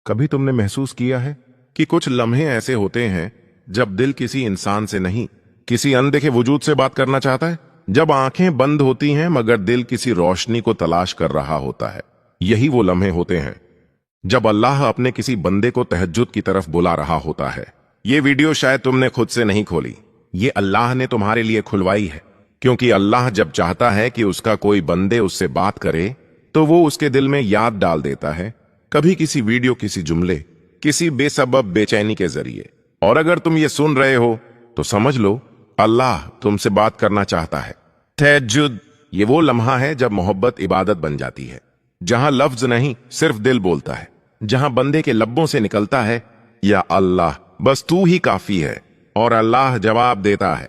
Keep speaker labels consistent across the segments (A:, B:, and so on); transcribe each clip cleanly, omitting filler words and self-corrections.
A: कभी तुमने महसूस किया है कि कुछ लम्हे ऐसे होते हैं जब दिल किसी इंसान से नहीं, किसी अनदेखे वजूद से बात करना चाहता है, जब आंखें बंद होती हैं मगर दिल किसी रोशनी को तलाश कर रहा होता है। यही वो लम्हे होते हैं जब अल्लाह अपने किसी बंदे को तहज्जुद की तरफ बुला रहा होता है। ये वीडियो शायद तुमने खुद से नहीं खोली, ये अल्लाह ने तुम्हारे लिए खुलवाई है, क्योंकि अल्लाह जब चाहता है कि उसका कोई बंदे उससे बात करे तो वो उसके दिल में याद डाल देता है, कभी किसी वीडियो, किसी जुमले, किसी बेसबब बेचैनी के जरिए। और अगर तुम ये सुन रहे हो तो समझ लो अल्लाह तुमसे बात करना चाहता है। तहज्जुद ये वो लम्हा है जब मोहब्बत इबादत बन जाती है, जहां लफ्ज नहीं सिर्फ दिल बोलता है, जहां बंदे के लब्बों से निकलता है या अल्लाह बस तू ही काफी है, और अल्लाह जवाब देता है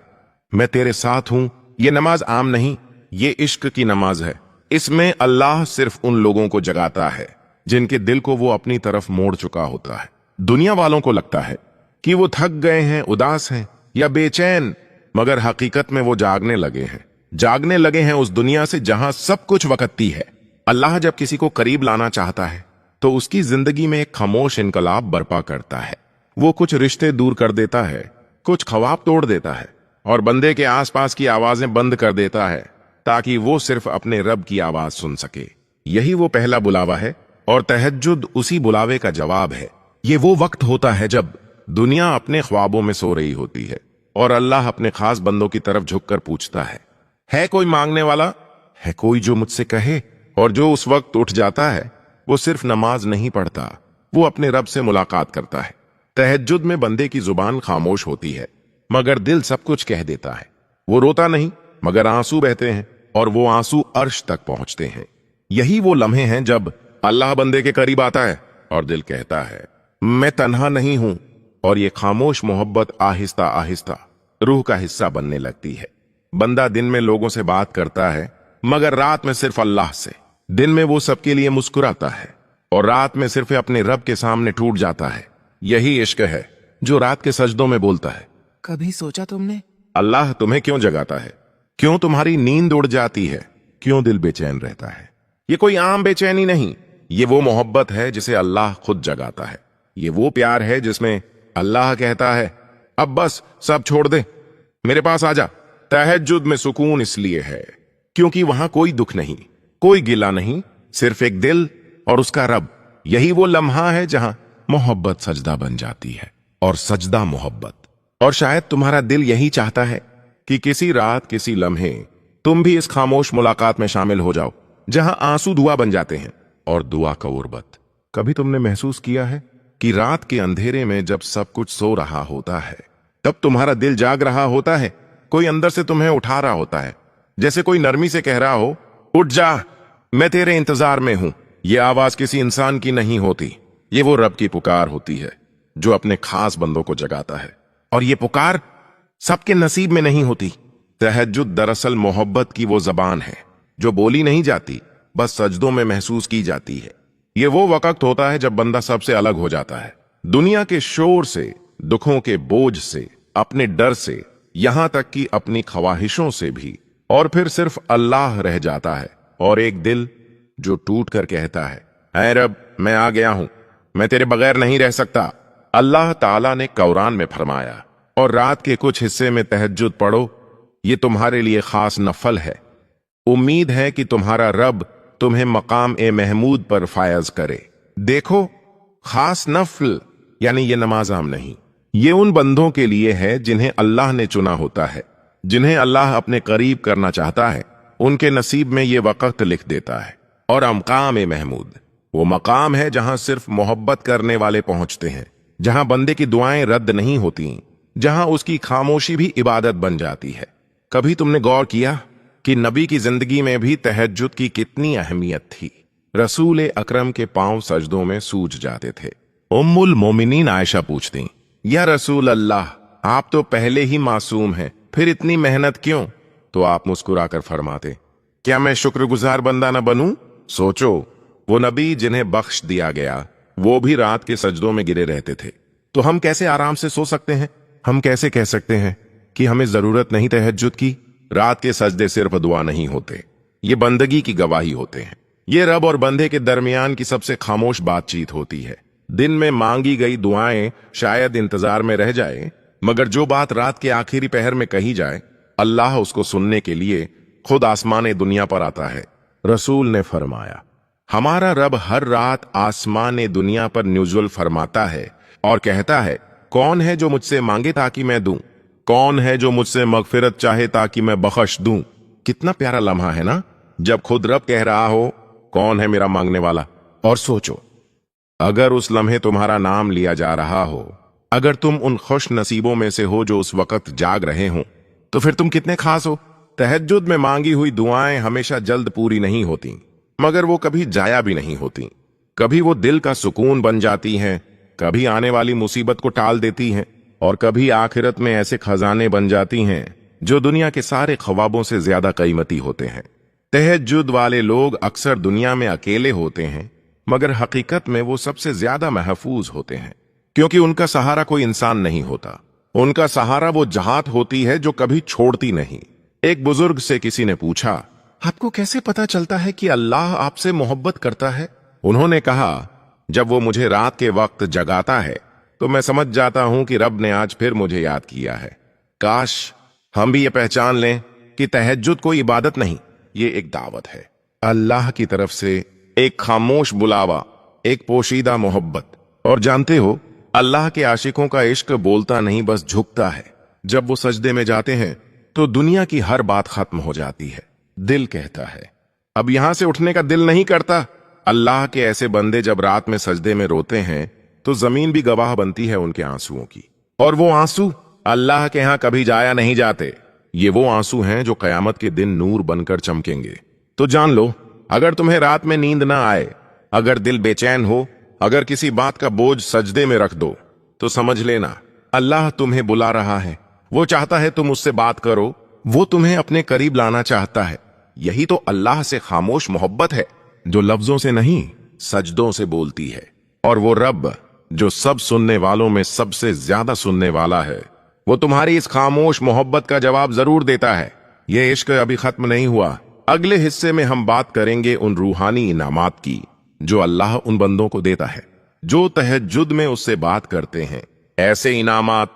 A: मैं तेरे साथ हूं। ये नमाज आम नहीं, ये इश्क की नमाज है। इसमें अल्लाह सिर्फ उन लोगों को जगाता है जिनके दिल को वो अपनी तरफ मोड़ चुका होता है। दुनिया वालों को लगता है कि वो थक गए हैं, उदास हैं या बेचैन, मगर हकीकत में वो जागने लगे हैं उस दुनिया से जहां सब कुछ वक्ती है। अल्लाह जब किसी को करीब लाना चाहता है तो उसकी जिंदगी में एक खामोश इनकलाब बर्पा करता है। वो कुछ रिश्ते दूर कर देता है, कुछ ख्वाब तोड़ देता है और बंदे के आसपास की आवाजें बंद कर देता है ताकि वो सिर्फ अपने रब की आवाज सुन सके। यही वो पहला बुलावा है और तहज्जुद उसी बुलावे का जवाब है। ये वो वक्त होता है जब दुनिया अपने ख्वाबों में सो रही होती है और अल्लाह अपने खास बंदों की तरफ झुककर पूछता है कोई मांगने वाला? है कोई जो मुझसे कहे? और जो उस वक्त उठ जाता है वो सिर्फ नमाज नहीं पढ़ता, वो अपने रब से मुलाकात करता है। तहज्जुद में बंदे की जुबान खामोश होती है मगर दिल सब कुछ कह देता है। वो रोता नहीं मगर आंसू बहते हैं और वो आंसू अर्श तक पहुंचते हैं। यही वो लम्हे हैं जब अल्लाह बंदे के करीब आता है और दिल कहता है मैं तन्हा नहीं हूं, और ये खामोश मोहब्बत आहिस्ता आहिस्ता रूह का हिस्सा बनने लगती है। बंदा दिन में लोगों से बात करता है मगर रात में सिर्फ अल्लाह से। दिन में वो सबके लिए मुस्कुराता है और रात में सिर्फ अपने रब के सामने टूट जाता है। यही इश्क है जो रात के सजदों में बोलता है
B: कभी सोचा तुमने
A: अल्लाह तुम्हें क्यों जगाता है? क्यों तुम्हारी नींद उड़ जाती है? क्यों दिल बेचैन रहता है? ये कोई आम बेचैनी नहीं, ये वो मोहब्बत है जिसे अल्लाह खुद जगाता है। ये वो प्यार है जिसमें अल्लाह कहता है अब बस सब छोड़ दे, मेरे पास आजा। तहज्जुद में सुकून इसलिए है क्योंकि वहां कोई दुख नहीं, कोई गिला नहीं, सिर्फ एक दिल और उसका रब। यही वो लम्हा है जहां मोहब्बत सजदा बन जाती है और सजदा मोहब्बत। और शायद तुम्हारा दिल यही चाहता है कि किसी रात, किसी लम्हे तुम भी इस खामोश मुलाकात में शामिल हो जाओ जहां आंसू दुआ बन जाते हैं और दुआ का उर्बत। कभी तुमने महसूस किया है कि रात के अंधेरे में जब सब कुछ सो रहा होता है तब तुम्हारा दिल जाग रहा होता है, कोई अंदर से तुम्हें उठा रहा होता है, जैसे कोई नरमी से कह रहा हो उठ जा, मैं तेरे इंतजार में हूं। ये आवाज किसी इंसान की नहीं होती, ये वो रब की पुकार होती है जो अपने खास बंदों को जगाता है। और ये पुकार सबके नसीब में नहीं होती। तहज्जुद दरअसल मोहब्बत की वो जबान है जो बोली नहीं जाती, बस सजदों में महसूस की जाती है। ये वो वक्त होता है जब बंदा सबसे अलग हो जाता है, दुनिया के शोर से, दुखों के बोझ से, अपने डर से, यहां तक कि अपनी ख्वाहिशों से भी, और फिर सिर्फ अल्लाह रह जाता है और एक दिल जो टूट कर कहता है ऐ रब मैं आ गया हूं, मैं तेरे बगैर नहीं रह सकता। अल्लाह ताला ने कुरान में फरमाया और रात के कुछ हिस्से में तहज्जुद पढ़ो, ये तुम्हारे लिए खास नफल है। उम्मीद है कि तुम्हारा रब तुम्हें मकाम ए महमूद पर फायज करे। देखो, खास नफल यानी ये नमाज आम नहीं, ये उन बंदों के लिए है जिन्हें अल्लाह ने चुना होता है, जिन्हें अल्लाह अपने करीब करना चाहता है, उनके नसीब में ये वक्त लिख देता है। और मकाम ए महमूद वो मकाम है जहां सिर्फ मोहब्बत करने वाले पहुंचते हैं, जहां बंदे की दुआएं रद्द नहीं होती, जहां उसकी खामोशी भी इबादत बन जाती है। कभी तुमने गौर किया कि नबी की जिंदगी में भी तहज्जुद की कितनी अहमियत थी? रसूल अकरम के पांव सजदों में सूज जाते थे। उम्मुल मोमिनीन आयशा पूछती या रसूल अल्लाह, आप तो पहले ही मासूम हैं, फिर इतनी मेहनत क्यों? तो आप मुस्कुराकर फरमाते क्या मैं शुक्रगुजार बंदा न बनूं? सोचो, वो नबी जिन्हें बख्श दिया गया वो भी रात के सजदों में गिरे रहते थे, तो हम कैसे आराम से सो सकते हैं? हम कैसे कह सकते हैं कि हमें जरूरत नहीं तहज्जुद की? रात के सजदे सिर्फ दुआ नहीं होते, ये बंदगी की गवाही होते हैं। ये रब और बंदे के दरमियान की सबसे खामोश बातचीत होती है। दिन में मांगी गई दुआएं शायद इंतजार में रह जाए, मगर जो बात रात के आखिरी पहर में कही जाए, अल्लाह उसको सुनने के लिए खुद आसमान दुनिया पर आता है। रसूल ने फरमाया, हमारा रब हर रात आसमान दुनिया पर नुज़ुल फरमाता है और कहता है, कौन है जो मुझसे मांगे ताकि मैं दूं? कौन है जो मुझसे मगफिरत चाहे ताकि मैं बख्श दूं? कितना प्यारा लम्हा है ना, जब खुद रब कह रहा हो, कौन है मेरा मांगने वाला। और सोचो, अगर उस लम्हे तुम्हारा नाम लिया जा रहा हो, अगर तुम उन खुश नसीबों में से हो जो उस वक्त जाग रहे हो, तो फिर तुम कितने खास हो। तहज्जुद में मांगी हुई दुआएं हमेशा जल्द पूरी नहीं होती, मगर वो कभी जाया भी नहीं होती। कभी वो दिल का सुकून बन जाती हैं, कभी आने वाली मुसीबत को टाल देती हैं, और कभी आखिरत में ऐसे खजाने बन जाती हैं जो दुनिया के सारे ख्वाबों से ज्यादा कीमती होते हैं। तहज्जुद वाले लोग अक्सर दुनिया में अकेले होते हैं, मगर हकीकत में वो सबसे ज्यादा महफूज होते हैं, क्योंकि उनका सहारा कोई इंसान नहीं होता। उनका सहारा वो जहात होती है जो कभी छोड़ती नहीं। एक बुजुर्ग से किसी ने पूछा, आपको कैसे पता चलता है कि अल्लाह आपसे मोहब्बत करता है? उन्होंने कहा, जब वो मुझे रात के वक्त जगाता है तो मैं समझ जाता हूं कि रब ने आज फिर मुझे याद किया है। काश हम भी ये पहचान लें कि तहज्जुद कोई इबादत नहीं, ये एक दावत है, अल्लाह की तरफ से एक खामोश बुलावा, एक पोशीदा मोहब्बत। और जानते हो, अल्लाह के आशिकों का इश्क बोलता नहीं, बस झुकता है। जब वो सजदे में जाते हैं तो दुनिया की हर बात खत्म हो जाती है। दिल कहता है, अब यहां से उठने का दिल नहीं करता। अल्लाह के ऐसे बंदे जब रात में सजदे में रोते हैं तो जमीन भी गवाह बनती है उनके आंसुओं की, और वो आंसू अल्लाह के यहां कभी जाया नहीं जाते। ये वो आंसू हैं जो कयामत के दिन नूर बनकर चमकेंगे। तो जान लो, अगर तुम्हें रात में नींद ना आए, अगर दिल बेचैन हो, अगर किसी बात का बोझ सजदे में रख दो, तो समझ लेना अल्लाह तुम्हें बुला रहा है। वो चाहता है तुम उससे बात करो, वो तुम्हें अपने करीब लाना चाहता है। यही तो अल्लाह से खामोश मोहब्बत है, जो लफ्जों से नहीं सजदों से बोलती है। और वो रब जो सब सुनने वालों में सबसे ज्यादा सुनने वाला है, वो तुम्हारी इस खामोश मोहब्बत का जवाब जरूर देता है। ये इश्क अभी खत्म नहीं हुआ। अगले हिस्से में हम बात करेंगे उन रूहानी इनामात की जो अल्लाह उन बंदों को देता है जो तहज्जुद में उससे बात करते हैं। ऐसे इनामात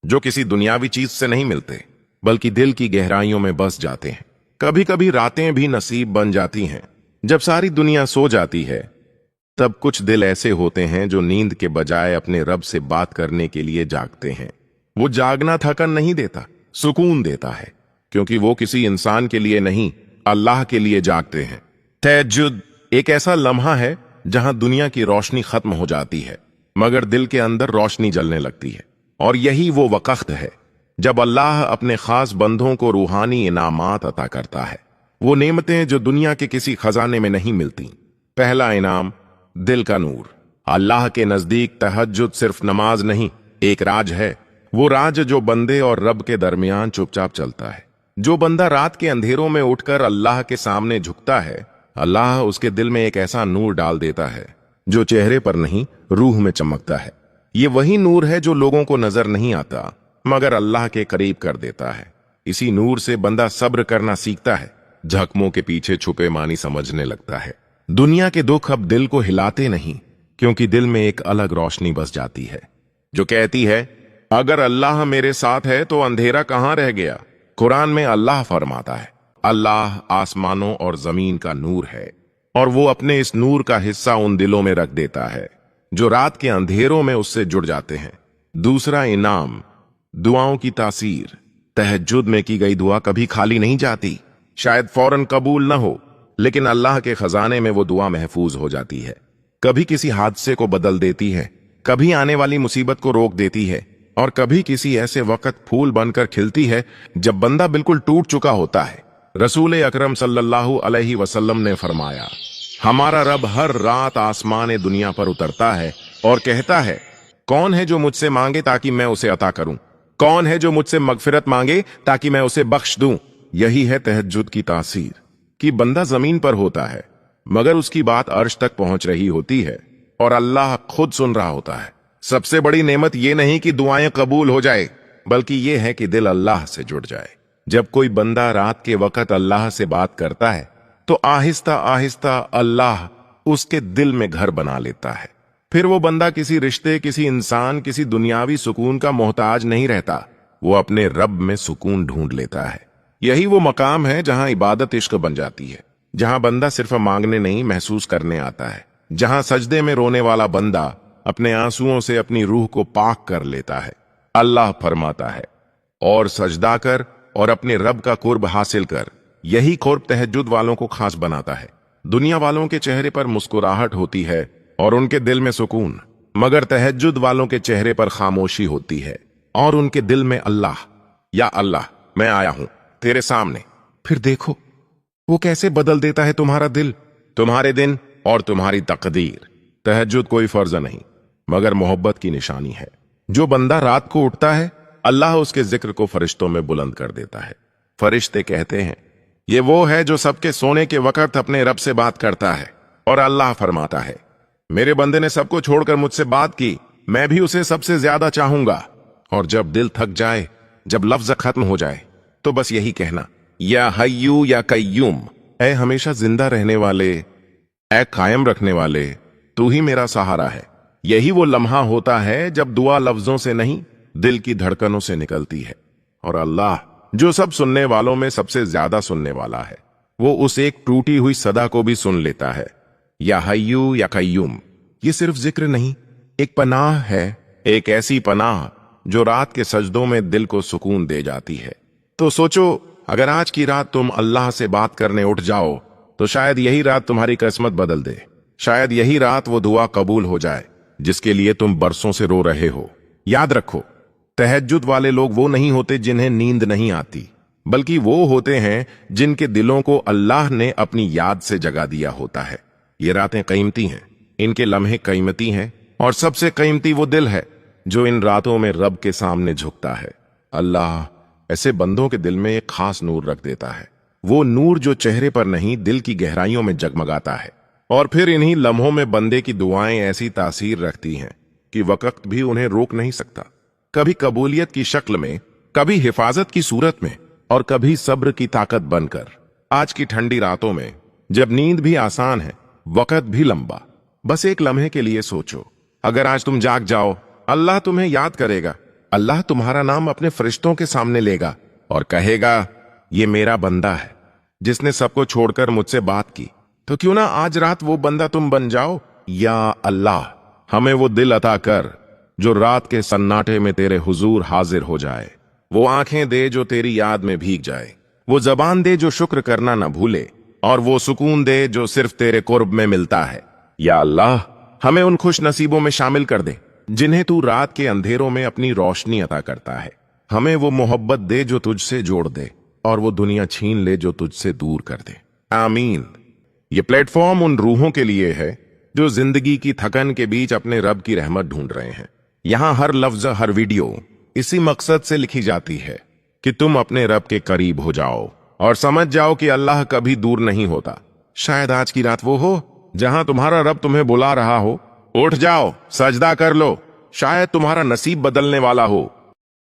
A: जो किसी दुनियावी चीज से नहीं मिलते, बल्कि दिल की गहराइयों में बस जाते हैं। कभी कभी रातें भी नसीब बन जाती हैं। जब सारी दुनिया सो जाती है, तब कुछ दिल ऐसे होते हैं जो नींद के बजाय अपने रब से बात करने के लिए जागते हैं। वो जागना थकन नहीं देता, सुकून देता है, क्योंकि वो किसी इंसान के लिए नहीं, अल्लाह के लिए जागते हैं। तहज्जुद एक ऐसा लम्हा है जहां दुनिया की रोशनी खत्म हो जाती है, मगर दिल के अंदर रोशनी जलने लगती है। और यही वो वक्त है जब अल्लाह अपने खास बंदों को रूहानी इनामात अता करता है, वो नेमतें जो दुनिया के किसी खजाने में नहीं मिलती। पहला इनाम, दिल का नूर। अल्लाह के नजदीक तहज्जुद सिर्फ नमाज नहीं, एक राज है। वो राज जो बंदे और रब के दरमियान चुपचाप चलता है। जो बंदा रात के अंधेरों में उठकर अल्लाह के सामने झुकता है, अल्लाह उसके दिल में एक ऐसा नूर डाल देता है जो चेहरे पर नहीं, रूह में चमकता है। ये वही नूर है जो लोगों को नजर नहीं आता, मगर अल्लाह के करीब कर देता है। इसी नूर से बंदा सब्र करना सीखता है, जख्मों के पीछे छुपे मानी समझने लगता है। दुनिया के दुख अब दिल को हिलाते नहीं, क्योंकि दिल में एक अलग रोशनी बस जाती है जो कहती है, अगर अल्लाह मेरे साथ है तो अंधेरा कहां रह गया। कुरान में अल्लाह फरमाता है, अल्लाह आसमानों और जमीन का नूर है, और वो अपने इस नूर का हिस्सा उन दिलों में रख देता है जो रात के अंधेरों में उससे जुड़ जाते हैं। दूसरा इनाम, दुआओं की तासीर। तहज्जुद में की गई दुआ कभी खाली नहीं जाती। शायद फौरन कबूल न हो, लेकिन अल्लाह के खजाने में वो दुआ महफूज हो जाती है। कभी किसी हादसे को बदल देती है, कभी आने वाली मुसीबत को रोक देती है, और कभी किसी ऐसे वक्त फूल बनकर खिलती है जब बंदा बिल्कुल टूट चुका होता है। रसूल अकरम सल्लल्लाहु अलैहि वसल्लम ने फरमाया, हमारा रब हर रात आसमान दुनिया पर उतरता है और कहता है, कौन है जो मुझसे मांगे ताकि मैं उसे अता करूं? कौन है जो मुझसे मगफिरत मांगे ताकि मैं उसे बख्श दूं? यही है तहज्जुद की तासीर, कि बंदा जमीन पर होता है, मगर उसकी बात अर्श तक पहुंच रही होती है और अल्लाह खुद सुन रहा होता है। सबसे बड़ी नेमत यह नहीं कि दुआएं कबूल हो जाए, बल्कि यह है कि दिल अल्लाह से जुड़ जाए। जब कोई बंदा रात के वक्त अल्लाह से बात करता है, तो आहिस्ता आहिस्ता अल्लाह उसके दिल में घर बना लेता है। फिर वो बंदा किसी रिश्ते, किसी इंसान, किसी दुनियावी सुकून का मोहताज नहीं रहता। वो अपने रब में सुकून ढूंढ लेता है। यही वो मकाम है जहां इबादत इश्क बन जाती है, जहां बंदा सिर्फ मांगने नहीं महसूस करने आता है, जहां सजदे में रोने वाला बंदा अपने आंसुओं से अपनी रूह को पाक कर लेता है। अल्लाह फरमाता है, और सजदा कर और अपने रब का कुर्ब हासिल कर। यही कुर्ब तहज्जुद वालों को खास बनाता है। दुनिया वालों के चेहरे पर मुस्कुराहट होती है और उनके दिल में सुकून, मगर तहज्जुद वालों के चेहरे पर खामोशी होती है और उनके दिल में अल्लाह, या अल्लाह मैं आया हूं तेरे सामने। फिर देखो वो कैसे बदल देता है तुम्हारा दिल, तुम्हारे दिन और तुम्हारी तकदीर। तहज्जुद कोई फर्ज नहीं मगर मोहब्बत की निशानी है। जो बंदा रात को उठता है, अल्लाह उसके जिक्र को फरिश्तों में बुलंद कर देता है। फरिश्ते कहते हैं, ये वो है जो सबके सोने के वक्त अपने रब से बात करता है। और अल्लाह फरमाता है, मेरे बंदे ने सबको छोड़कर मुझसे बात की, मैं भी उसे सबसे ज्यादा चाहूंगा। और जब दिल थक जाए, जब लफ्ज खत्म हो जाए, तो बस यही कहना, या हय्यू या कय्यूम, ऐ हमेशा जिंदा रहने वाले, ऐ कायम रखने वाले, तू ही मेरा सहारा है। यही वो लम्हा होता है जब दुआ लफ्जों से नहीं, दिल की धड़कनों से निकलती है। और अल्लाह जो सब सुनने वालों में सबसे ज्यादा सुनने वाला है, वो उस एक टूटी हुई सदा को भी सुन लेता है। या हय्यू या कय्यूम, ये सिर्फ जिक्र नहीं, एक पनाह है, एक ऐसी पनाह जो रात के सजदों में दिल को सुकून दे जाती है। तो सोचो, अगर आज की रात तुम अल्लाह से बात करने उठ जाओ, तो शायद यही रात तुम्हारी किस्मत बदल दे। शायद यही रात वो दुआ कबूल हो जाए जिसके लिए तुम बरसों से रो रहे हो। याद रखो, तहज्जुद वाले लोग वो नहीं होते जिन्हें नींद नहीं आती, बल्कि वो होते हैं जिनके दिलों को अल्लाह ने अपनी याद से जगा दिया होता है। ये रातें कीमती हैं, इनके लम्हे कीमती हैं, और सबसे कीमती वो दिल है जो इन रातों में रब के सामने झुकता है। अल्लाह ऐसे बंदों के दिल में एक खास नूर रख देता है, वो नूर जो चेहरे पर नहीं दिल की गहराइयों में जगमगाता है। और फिर इन्हीं लम्हों में बंदे की दुआएं ऐसी तासीर रखती हैं कि वक्त भी उन्हें रोक नहीं सकता। कभी कबूलियत की शक्ल में, कभी हिफाजत की सूरत में, और कभी सब्र की ताकत बनकर। आज की ठंडी रातों में जब नींद भी आसान है, वक्त भी लंबा, बस एक लम्हे के लिए सोचो, अगर आज तुम जाग जाओ, अल्लाह तुम्हें याद करेगा। अल्लाह तुम्हारा नाम अपने फरिश्तों के सामने लेगा और कहेगा, ये मेरा बंदा है जिसने सबको छोड़कर मुझसे बात की। तो क्यों ना आज रात वो बंदा तुम बन जाओ। या अल्लाह, हमें वो दिल अता कर जो रात के सन्नाटे में तेरे हुजूर हाजिर हो जाए। वो आंखें दे जो तेरी याद में भीग जाए, वो जबान दे जो शुक्र करना न भूले, और वो सुकून दे जो सिर्फ तेरे कुर्ब में मिलता है। या अल्लाह, हमें उन खुश नसीबों में शामिल कर दे जिन्हें तू रात के अंधेरों में अपनी रोशनी अता करता है। हमें वो मोहब्बत दे जो तुझसे जोड़ दे, और वो दुनिया छीन ले जो तुझसे दूर कर दे। आमीन। ये प्लेटफॉर्म उन रूहों के लिए है जो जिंदगी की थकन के बीच अपने रब की रहमत ढूंढ रहे हैं। यहां हर लफ्ज, हर वीडियो इसी मकसद से लिखी जाती है कि तुम अपने रब के करीब हो जाओ और समझ जाओ कि अल्लाह कभी दूर नहीं होता। शायद आज की रात वो हो जहां तुम्हारा रब तुम्हें बुला रहा हो, उठ जाओ, सजदा कर लो। शायद तुम्हारा नसीब बदलने वाला हो।